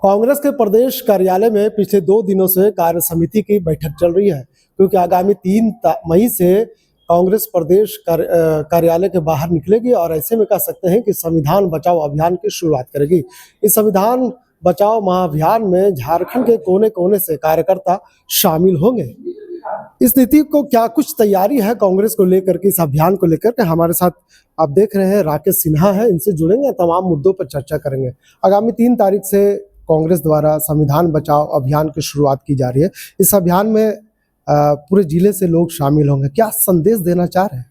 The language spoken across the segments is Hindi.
कांग्रेस के प्रदेश कार्यालय में पिछले 2 दिनों से कार्य समिति की बैठक चल रही है, क्योंकि आगामी 3 मई से कांग्रेस प्रदेश कार्यालय के बाहर निकलेगी और ऐसे में कह सकते हैं कि संविधान बचाओ अभियान की शुरुआत करेगी। इस संविधान बचाओ महाअभियान में झारखंड के कोने कोने से कार्यकर्ता शामिल होंगे। इस नीति को क्या कुछ तैयारी है कांग्रेस को लेकर के, इस अभियान को लेकर के? हमारे साथ आप देख रहे हैं राकेश सिन्हा है, इनसे जुड़ेंगे, तमाम मुद्दों पर चर्चा करेंगे। आगामी 3 तारीख से कांग्रेस द्वारा संविधान बचाओ अभियान की शुरुआत की जा रही है। इस अभियान में पूरे जिले से लोग शामिल होंगे। क्या संदेश देना चाह रहे हैं?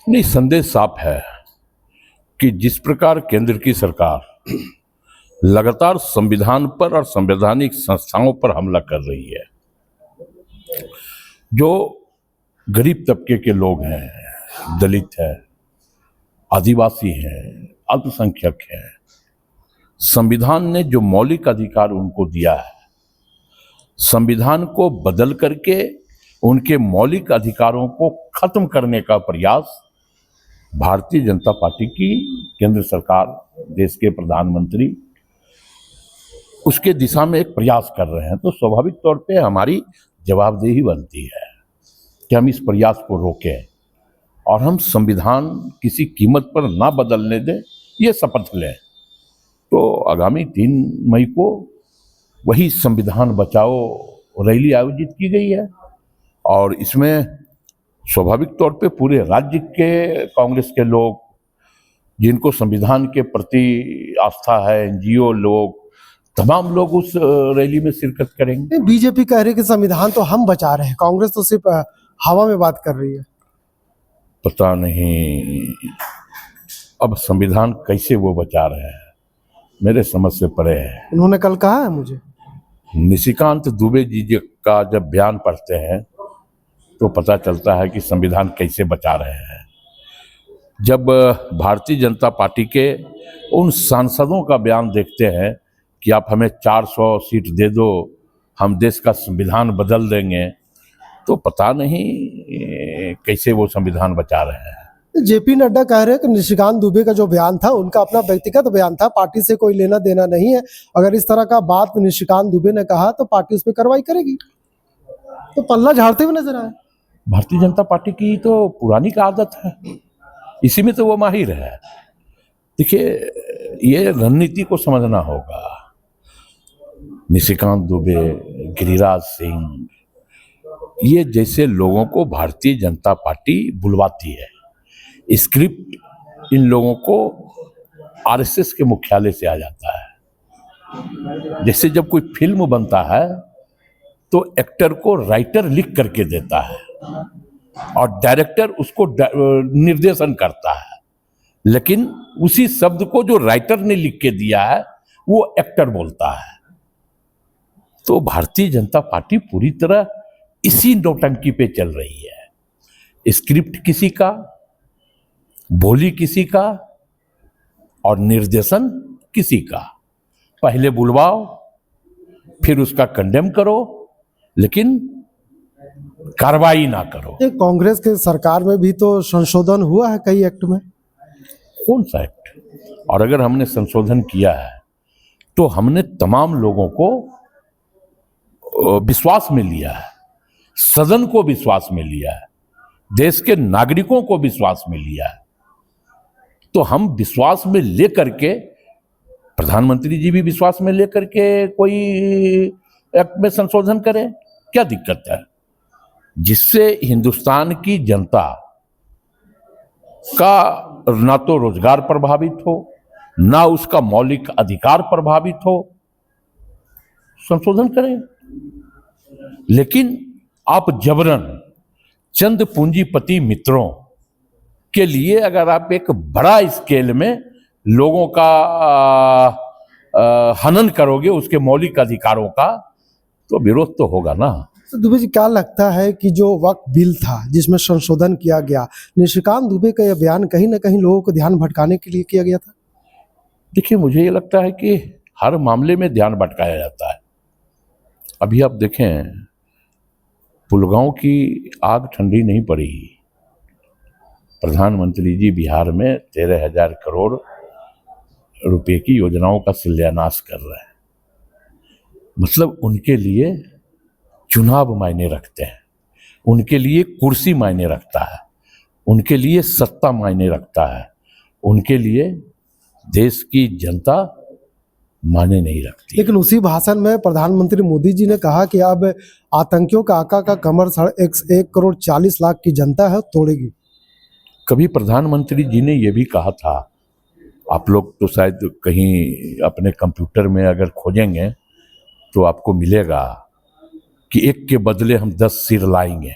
नहीं, संदेश साफ है कि जिस प्रकार केंद्र की सरकार लगातार संविधान पर और संवैधानिक संस्थाओं पर हमला कर रही है, जो गरीब तबके के लोग हैं, दलित हैं, आदिवासी हैं, अल्पसंख्यक हैं, संविधान ने जो मौलिक अधिकार उनको दिया है, संविधान को बदल करके उनके मौलिक अधिकारों को खत्म करने का प्रयास भारतीय जनता पार्टी की केंद्र सरकार, देश के प्रधानमंत्री उसके दिशा में एक प्रयास कर रहे हैं। तो स्वाभाविक तौर पे हमारी जवाबदेही बनती है कि हम इस प्रयास को रोकें और हम संविधान किसी कीमत पर ना बदलने दें, ये शपथ लें। तो आगामी 3 मई को वही संविधान बचाओ रैली आयोजित की गई है और इसमें स्वाभाविक तौर पे पूरे राज्य के कांग्रेस के लोग, जिनको संविधान के प्रति आस्था है, एनजीओ लोग, तमाम लोग उस रैली में शिरकत करेंगे। बीजेपी कह रही है कि संविधान तो हम बचा रहे हैं, कांग्रेस तो सिर्फ हवा में बात कर रही है। पता नहीं अब संविधान कैसे वो बचा रहे हैं, मेरे समझ से परे है। उन्होंने कल कहा है मुझे, निशिकांत दुबे जी का जब बयान पढ़ते हैं तो पता चलता है कि संविधान कैसे बचा रहे हैं। जब भारतीय जनता पार्टी के उन सांसदों का बयान देखते हैं कि आप हमें 400 सीट दे दो, हम देश का संविधान बदल देंगे, तो पता नहीं कैसे वो संविधान बचा रहे हैं। जेपी नड्डा कह रहे हैं कि निशिकांत दुबे का जो बयान था उनका अपना व्यक्तिगत बयान था, पार्टी से कोई लेना देना नहीं है। अगर इस तरह का बात निशिकांत दुबे ने कहा तो पार्टी उस पर कार्रवाई करेगी। तो पल्ला झाड़ते हुए नजर आए। भारतीय जनता पार्टी की तो पुरानी का आदत है, इसी में तो वो माहिर है। देखिए, ये रणनीति को समझना होगा। निशिकांत दुबे, गिरिराज सिंह, ये जैसे लोगों को भारतीय जनता पार्टी बुलवाती है। स्क्रिप्ट इन लोगों को आरएसएस के मुख्यालय से आ जाता है। जैसे जब कोई फिल्म बनता है तो एक्टर को राइटर लिख करके देता है और डायरेक्टर उसको निर्देशन करता है, लेकिन उसी शब्द को जो राइटर ने लिख के दिया है वो एक्टर बोलता है। तो भारतीय जनता पार्टी पूरी तरह इसी नौटंकी पे चल रही है। स्क्रिप्ट किसी का, बोली किसी का और निर्देशन किसी का। पहले बुलवाओ, फिर उसका कंडेम करो, लेकिन कार्रवाई ना करो। कांग्रेस के सरकार में भी तो संशोधन हुआ है कई एक्ट में। कौन सा एक्ट? और अगर हमने संशोधन किया है तो हमने तमाम लोगों को विश्वास में लिया है, सदन को विश्वास में लिया है, देश के नागरिकों को विश्वास में लिया है। तो हम विश्वास में लेकर के, प्रधानमंत्री जी भी विश्वास में लेकर के कोई एक्ट में संशोधन करें, क्या दिक्कत है? जिससे हिंदुस्तान की जनता का ना तो रोजगार प्रभावित हो, ना उसका मौलिक अधिकार प्रभावित हो, संशोधन करें। लेकिन आप जबरन चंद पूंजीपति मित्रों के लिए अगर आप एक बड़ा स्केल में लोगों का हनन करोगे उसके मौलिक अधिकारों का, तो विरोध तो होगा ना। तो दुबे जी, क्या लगता है कि जो वक्फ बिल था जिसमें संशोधन किया गया, निशिकांत दुबे का यह बयान कहीं ना कहीं लोगों को ध्यान भटकाने के लिए किया गया था? देखिए, मुझे ये लगता है कि हर मामले में ध्यान भटकाया जाता है। अभी आप देखें, पुलगांव की आग ठंडी नहीं पड़ी। प्रधानमंत्री जी बिहार में 13,000 करोड़ रुपए की योजनाओं का शिलान्यास कर रहे हैं। मतलब उनके लिए चुनाव मायने रखते हैं, उनके लिए कुर्सी मायने रखता है, उनके लिए सत्ता मायने रखता है, उनके लिए देश की जनता मायने नहीं रखती। लेकिन उसी भाषण में प्रधानमंत्री मोदी जी ने कहा कि अब आतंकियों का आका का कमर 1,40,40,00,000 की जनता है तोड़ेगी। कभी प्रधानमंत्री जी ने यह भी कहा था, आप लोग तो शायद कहीं अपने कंप्यूटर में अगर खोजेंगे तो आपको मिलेगा कि एक के बदले हम 10 सिर लाएंगे।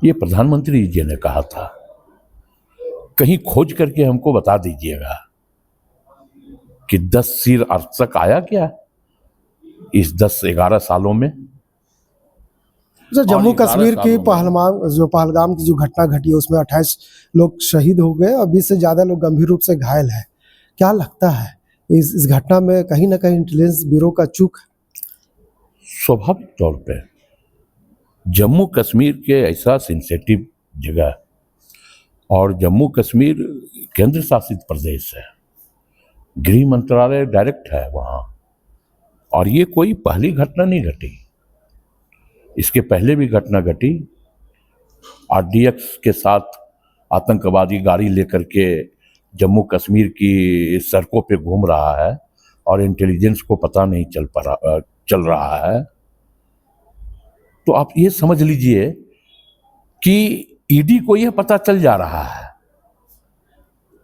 ये प्रधानमंत्री जी ने कहा था, कहीं खोज करके हमको बता दीजिएगा कि 10 सिर आज तक आया क्या इस 10-11 सालों में। जम्मू कश्मीर की सालों पहलगाम की जो घटना घटी है उसमें 28 लोग शहीद हो गए और 20 से ज्यादा लोग गंभीर रूप से घायल हैं। क्या लगता है इस घटना में कहीं ना कहीं इंटेलिजेंस ब्यूरो का चूक है? स्वाभाविक तौर पे जम्मू कश्मीर के ऐसा सेंसिटिव जगह और जम्मू कश्मीर केंद्र शासित प्रदेश है, गृह मंत्रालय डायरेक्ट है वहाँ, और ये कोई पहली घटना नहीं घटी, इसके पहले भी घटना घटी। आरडीएक्स के साथ आतंकवादी गाड़ी लेकर के जम्मू कश्मीर की सड़कों पे घूम रहा है और इंटेलिजेंस को पता नहीं चल रहा है। तो आप ये समझ लीजिए कि ईडी को यह पता चल जा रहा है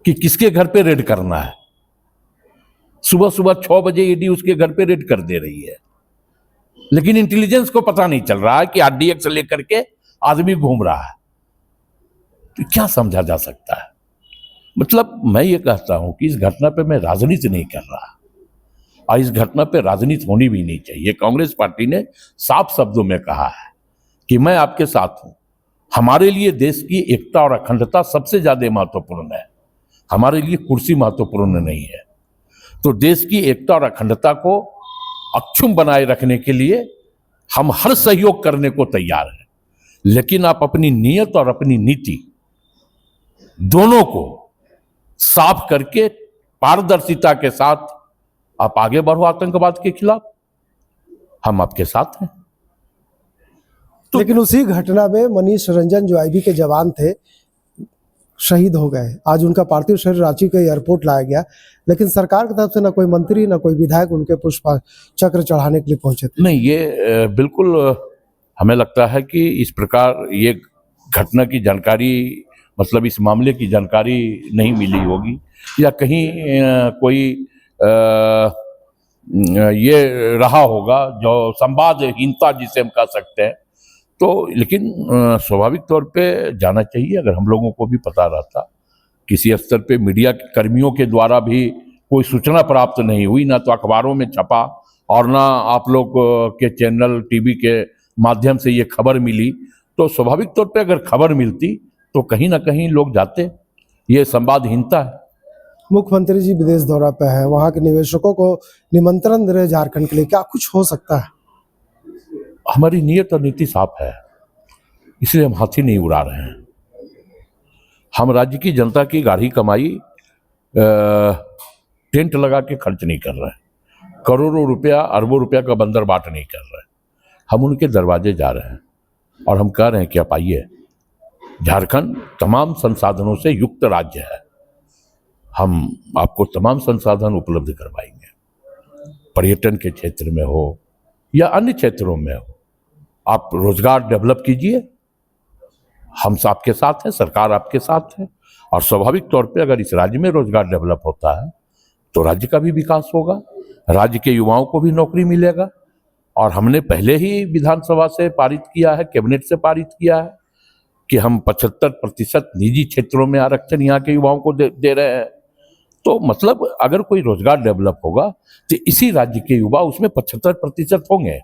कि किसके घर पे रेड करना है। सुबह सुबह 6 बजे ईडी उसके घर पे रेड कर दे रही है, लेकिन इंटेलिजेंस को पता नहीं चल रहा है कि आरडीएक्स लेकर के आदमी घूम रहा है। तो क्या समझा जा सकता है? मतलब मैं ये कहता हूं कि इस घटना पे मैं राजनीति नहीं कर रहा और इस घटना पे राजनीति होनी भी नहीं चाहिए। कांग्रेस पार्टी ने साफ शब्दों में कहा है कि मैं आपके साथ हूं, हमारे लिए देश की एकता और अखंडता सबसे ज्यादा महत्वपूर्ण है, हमारे लिए कुर्सी महत्वपूर्ण नहीं है। तो देश की एकता और अखंडता को अक्षुण्ण बनाए रखने के लिए हम हर सहयोग करने को तैयार हैं, लेकिन आप अपनी नीयत और अपनी नीति दोनों को साफ करके पारदर्शिता के साथ आप आगे बढ़ो आतंकवाद के खिलाफ, हम आपके साथ हैं। लेकिन उसी घटना में मनीष रंजन जो आईबी के जवान थे शहीद हो गए। आज उनका पार्थिव शरीर रांची के एयरपोर्ट लाया गया, लेकिन सरकार की तरफ से ना कोई मंत्री ना कोई विधायक उनके पुष्प चक्र चढ़ाने के लिए पहुंचे थे। नहीं, ये बिल्कुल हमें लगता है कि इस प्रकार ये घटना की जानकारी, मतलब इस मामले की जानकारी नहीं मिली होगी, या कहीं कोई ये रहा होगा जो संवादहीनता जिसे हम कह सकते हैं। तो लेकिन स्वाभाविक तौर पे जाना चाहिए। अगर हम लोगों को भी पता रहता, किसी स्तर पे मीडिया के कर्मियों के द्वारा भी कोई सूचना प्राप्त नहीं हुई, ना तो अखबारों में छपा और ना आप लोग के चैनल टीवी के माध्यम से ये खबर मिली, तो स्वाभाविक तौर पे अगर खबर मिलती तो कहीं ना कहीं लोग जाते। ये संवादहीनता है। मुख्यमंत्री जी विदेश दौरा पे है, वहां के निवेशकों को निमंत्रण दे रहे झारखंड के लिए, क्या कुछ हो सकता है? हमारी नीयत और नीति साफ है, इसलिए हम हाथी नहीं उड़ा रहे हैं। हम राज्य की जनता की गाढ़ी कमाई टेंट लगा के खर्च नहीं कर रहे हैं, करोड़ों रुपया अरबों रुपया का बंदर बाट नहीं कर रहे हैं। हम उनके दरवाजे जा रहे हैं और हम कह रहे हैं कि आप आइए। झारखंड तमाम संसाधनों से युक्त राज्य है, हम आपको तमाम संसाधन उपलब्ध करवाएंगे, पर्यटन के क्षेत्र में हो या अन्य क्षेत्रों में हो। आप रोजगार डेवलप कीजिए, हम आपके साथ हैं, सरकार आपके साथ है। और स्वाभाविक तौर पे अगर इस राज्य में रोजगार डेवलप होता है तो राज्य का भी विकास होगा, राज्य के युवाओं को भी नौकरी मिलेगा। और हमने पहले ही विधानसभा से पारित किया है, कैबिनेट से पारित किया है कि हम 75% निजी क्षेत्रों में आरक्षण यहाँ के युवाओं को दे रहे हैं। तो मतलब अगर कोई रोजगार डेवलप होगा तो इसी राज्य के युवा उसमें 75% होंगे।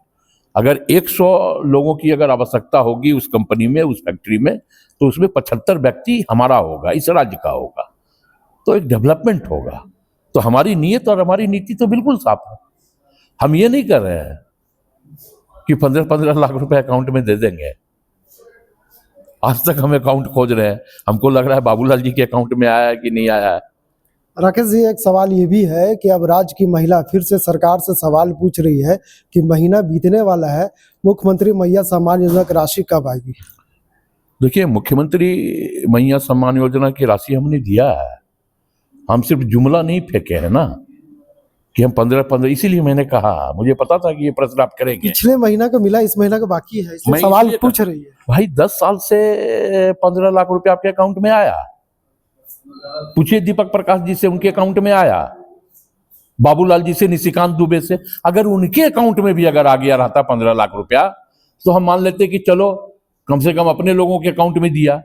अगर 100 लोगों की अगर आवश्यकता होगी उस कंपनी में, उस फैक्ट्री में, तो उसमें 75 व्यक्ति हमारा होगा, इस राज्य का होगा, तो एक डेवलपमेंट होगा। तो हमारी नीयत और हमारी नीति तो बिल्कुल साफ है। हम ये नहीं कर रहे हैं कि 15-15 लाख रुपए अकाउंट में दे देंगे। आज तक हम अकाउंट खोज रहे हैं, हमको लग रहा है बाबूलाल जी के अकाउंट में आया है कि नहीं आया है। राकेश जी, एक सवाल ये भी है कि अब राज्य की महिला फिर से सरकार से सवाल पूछ रही है कि महीना बीतने वाला है, मुख्यमंत्री मैया सम्मान योजना की राशि कब आएगी? देखिए, मुख्यमंत्री मैया सम्मान योजना की राशि हमने दिया है। हम सिर्फ जुमला नहीं फेंके हैं ना कि हम 15-15, इसीलिए मैंने कहा, मुझे पता था कि ये प्रश्न आप करेंगे। पिछले महीना का मिला, इस महीना का बाकी है, इसलिए मैं सवाल इसलिए पूछ रही है। भाई 10 साल से 15 लाख रुपए आपके अकाउंट में आया। पूछिए दीपक प्रकाश जी से, उनके अकाउंट में आया। बाबूलाल जी से, निशिकांत दुबे से, अगर उनके अकाउंट में भी अगर आ गया रहता 15 लाख रुपया तो हम मान लेते कि चलो कम से कम अपने लोगों के अकाउंट में दिया।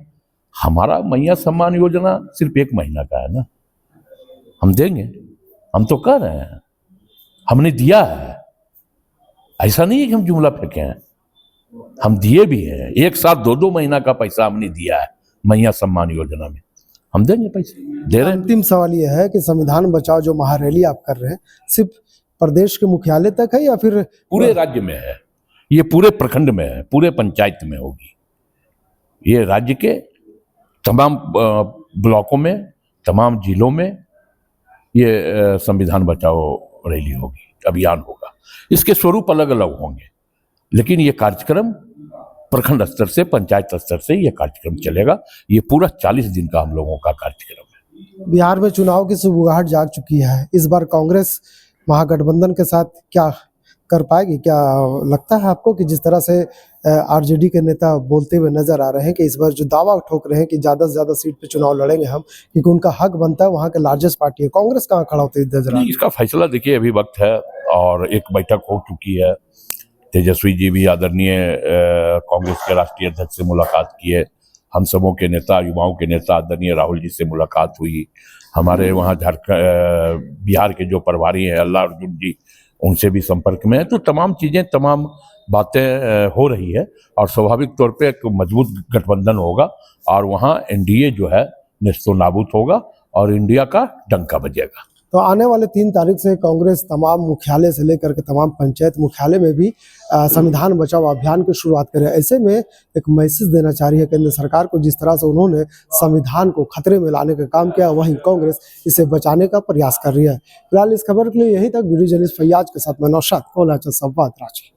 हमारा मैया सम्मान योजना सिर्फ 1 महीना का है ना, हम देंगे, हम तो कर रहे हैं, हमने दिया है। ऐसा नहीं है कि हम जुमला फेंके हैं, हम दिए भी हैं। एक साथ 2-2 महीना का पैसा हमने दिया है मैया सम्मान योजना में, हम देंगे पैसे, दे रहे हैं। अंतिम सवाल ये है कि संविधान बचाओ जो महारैली आप कर रहे हैं, सिर्फ प्रदेश के मुख्यालय तक है या फिर पूरे राज्य में है, ये पूरे प्रखंड में है, पूरे पंचायत में होगी। ये राज्य के तमाम ब्लॉकों में, तमाम जिलों में ये संविधान बचाओ रैली होगी, अभियान होगा। इसके स्वरूप अलग अलग होंगे, लेकिन ये कार्यक्रम प्रखंड स्तर से, पंचायत स्तर से ये कार्यक्रम चलेगा। ये पूरा 40 दिन का हम लोगों का कार्यक्रम है। बिहार में चुनाव की सुगबुगाहट जाग चुकी है, इस बार कांग्रेस महागठबंधन के साथ क्या कर पाएगी? क्या लगता है आपको कि जिस तरह से आरजेडी के नेता बोलते हुए नजर आ रहे हैं कि इस बार जो दावा ठोक रहे हैं कि ज्यादा से ज्यादा सीट पे चुनाव लड़ेंगे हम, क्योंकि उनका हक बनता है, वहां के लार्जेस्ट पार्टी है, कांग्रेस कहाँ खड़ा होती नजर आ रही है? इसका फैसला देखिए, अभी वक्त है और एक बैठक हो चुकी है। तेजस्वी जी भी आदरणीय कांग्रेस के राष्ट्रीय अध्यक्ष से मुलाकात किए, हम सबों के नेता, युवाओं के नेता आदरणीय राहुल जी से मुलाकात हुई। हमारे वहाँ बिहार के जो प्रभारी हैं अल्लाह अर्जुन जी, उनसे भी संपर्क में है। तो तमाम चीज़ें, तमाम बातें हो रही है और स्वाभाविक तौर पे एक मजबूत गठबंधन होगा और वहाँ एनडीए जो है नेस्तो नाबूद होगा और इंडिया का डंका बजेगा। तो आने वाले 3 तारीख से कांग्रेस तमाम मुख्यालय से लेकर के तमाम पंचायत मुख्यालय में भी संविधान बचाओ अभियान की शुरुआत करे। ऐसे में एक मैसेज देना चाह रही है केंद्र सरकार को, जिस तरह से उन्होंने संविधान को खतरे में लाने का काम किया, वहीं कांग्रेस इसे बचाने का प्रयास कर रही है। फिलहाल इस खबर के लिए यहीं तक। वीडियो जर्नलिस्ट फैयाज के साथ मैं नौशाद, कोल्हापुर संवाद, रांची।